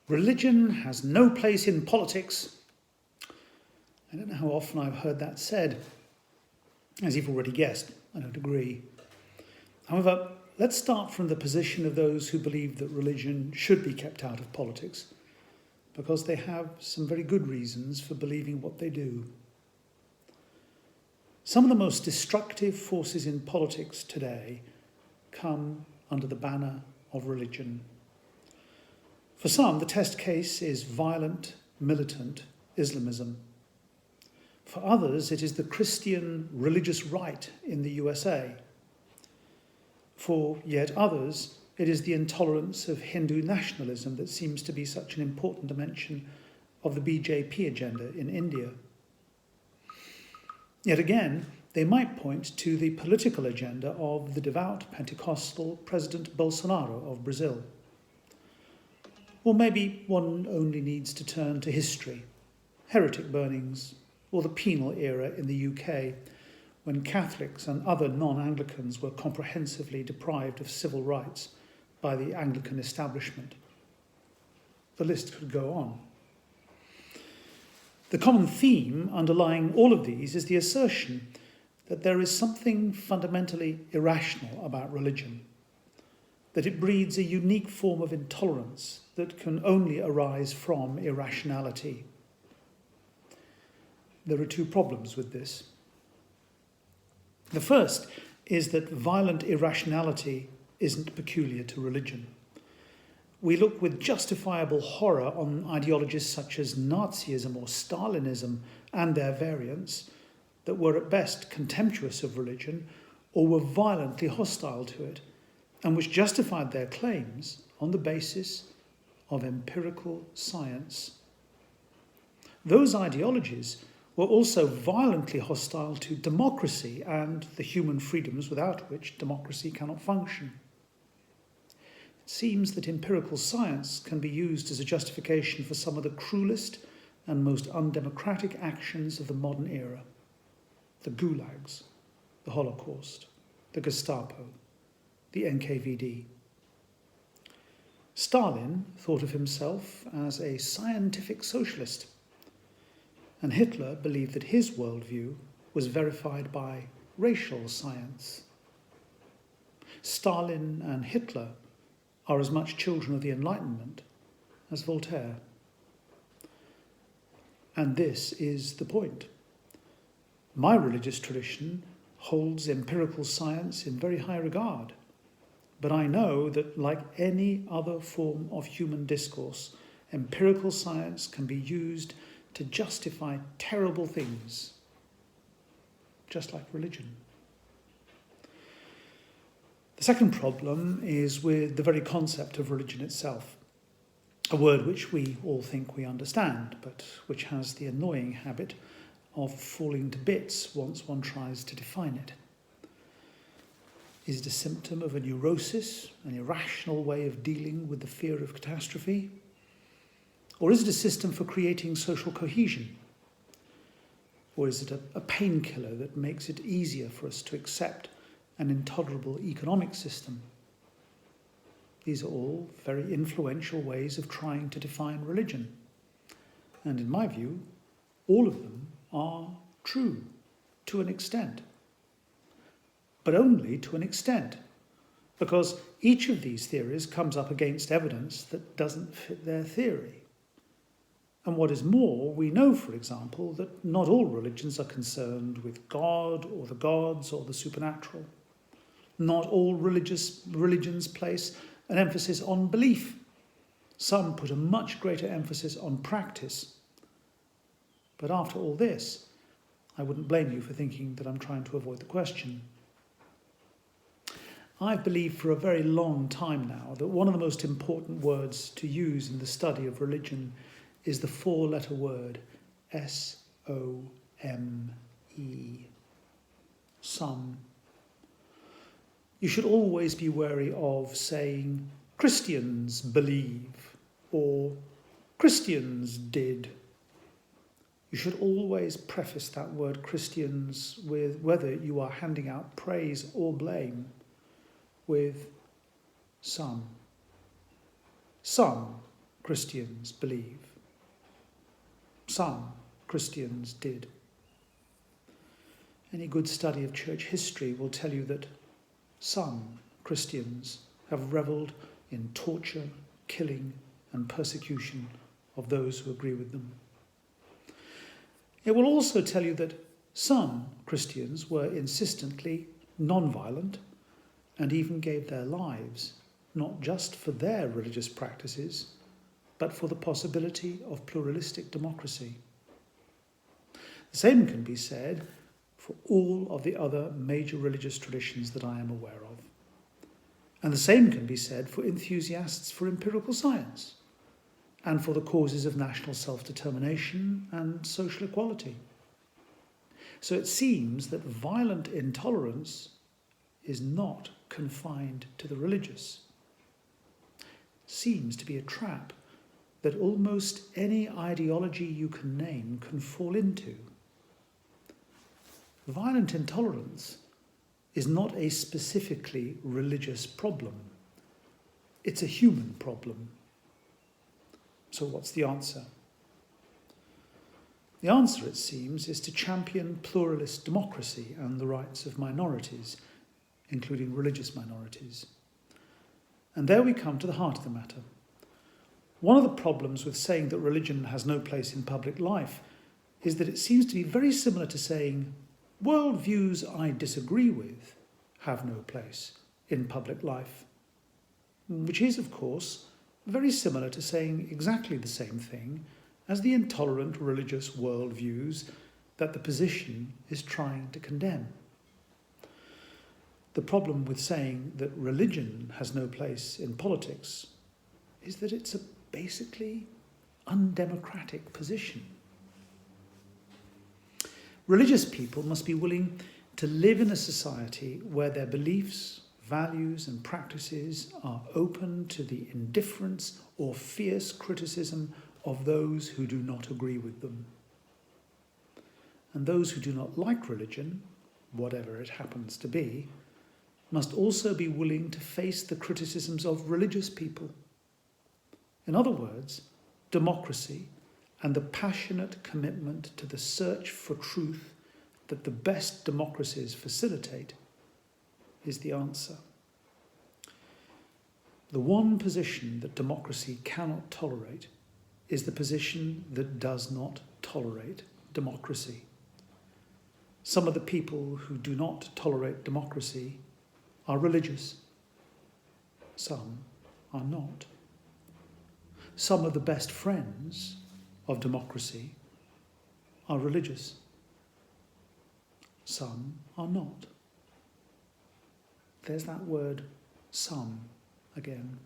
Religion has no place in politics. I don't know how often I've heard that said. As you've already guessed, I don't agree. However, let's start from the position of those who believe that religion should be kept out of politics, because they have some very good reasons for believing what they do. Some of the most destructive forces in politics today come under the banner of religion. For some, the test case is violent, militant Islamism. For others, it is the Christian religious right in the USA. For yet others, it is the intolerance of Hindu nationalism that seems to be such an important dimension of the BJP agenda in India. Yet again, they might point to the political agenda of the devout Pentecostal President Bolsonaro of Brazil. Or maybe one only needs to turn to history, heretic burnings, or the penal era in the UK, when Catholics and other non-Anglicans were comprehensively deprived of civil rights by the Anglican establishment. The list could go on. The common theme underlying all of these is the assertion that there is something fundamentally irrational about religion, that it breeds a unique form of intolerance that can only arise from irrationality. There are two problems with this. The first is that violent irrationality isn't peculiar to religion. We look with justifiable horror on ideologies such as Nazism or Stalinism and their variants that were at best contemptuous of religion or were violently hostile to it, and which justified their claims on the basis of empirical science. Those ideologies were also violently hostile to democracy and the human freedoms without which democracy cannot function. It seems that empirical science can be used as a justification for some of the cruelest and most undemocratic actions of the modern era. The gulags, the Holocaust, the Gestapo, the NKVD. Stalin thought of himself as a scientific socialist, and Hitler believed that his worldview was verified by racial science. Stalin and Hitler are as much children of the Enlightenment as Voltaire. And this is the point. My religious tradition holds empirical science in very high regard, but I know that, like any other form of human discourse, empirical science can be used to justify terrible things, just like religion. The second problem is with the very concept of religion itself, a word which we all think we understand, but which has the annoying habit of falling to bits once one tries to define it. Is it a symptom of a neurosis, an irrational way of dealing with the fear of catastrophe? Or is it a system for creating social cohesion? Or is it a painkiller that makes it easier for us to accept an intolerable economic system? These are all very influential ways of trying to define religion. And in my view, all of them are true to an extent. But only to an extent, because each of these theories comes up against evidence that doesn't fit their theory. And what is more, we know, for example, that not all religions are concerned with God or the gods or the supernatural. Not all religions place an emphasis on belief. Some put a much greater emphasis on practice. But after all this, I wouldn't blame you for thinking that I'm trying to avoid the question. I've believed for a very long time now that one of the most important words to use in the study of religion is the four-letter word S-O-M-E. Some. You should always be wary of saying Christians believe or Christians did. You should always preface that word Christians with whether you are handing out praise or blame with some. Some Christians believe. Some Christians did. Any good study of church history will tell you that some Christians have revelled in torture, killing, and persecution of those who agree with them. It will also tell you that some Christians were insistently non-violent and even gave their lives not just for their religious practices, but for the possibility of pluralistic democracy. The same can be said for all of the other major religious traditions that I am aware of. And the same can be said for enthusiasts for empirical science and for the causes of national self-determination and social equality. So it seems that violent intolerance is not confined to the religious. Seems to be a trap that almost any ideology you can name can fall into. Violent intolerance is not a specifically religious problem. It's a human problem. So what's the answer? The answer, it seems, is to champion pluralist democracy and the rights of minorities, including religious minorities. And there we come to the heart of the matter. One of the problems with saying that religion has no place in public life is that it seems to be very similar to saying worldviews I disagree with have no place in public life, which is, of course, very similar to saying exactly the same thing as the intolerant religious worldviews that the position is trying to condemn. The problem with saying that religion has no place in politics is that it's a basically undemocratic position. Religious people must be willing to live in a society where their beliefs, values and practices are open to the indifference or fierce criticism of those who do not agree with them. And those who do not like religion, whatever it happens to be, must also be willing to face the criticisms of religious people. In other words, democracy and the passionate commitment to the search for truth that the best democracies facilitate is the answer. The one position that democracy cannot tolerate is the position that does not tolerate democracy. Some of the people who do not tolerate democracy are religious. Some are not. Some of the best friends of democracy are religious. Some are not. There's that word, some, again.